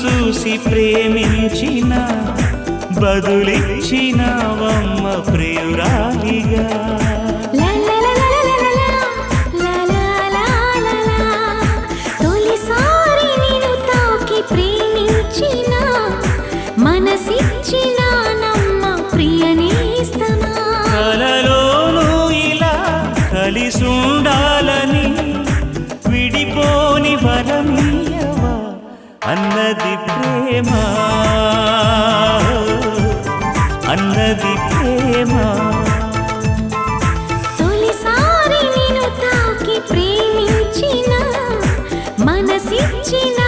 చూసి ప్రేమించిన బదులిచ్చినవమ్మ ప్రియురాలిగా. తొలిసారి నిన్ను తాకి ప్రేమించిన మనసిచ్చిన నమ్మ ప్రియనేస్తమా. కలలోనూ ఇలా కలిసుండాలని విడిపోని వరమీయవా అన్నది ప్రేమ, అన్నది ప్రేమ. తొలిసారి నిన్ను తాకి ప్రేమించిన మనసిచ్చిన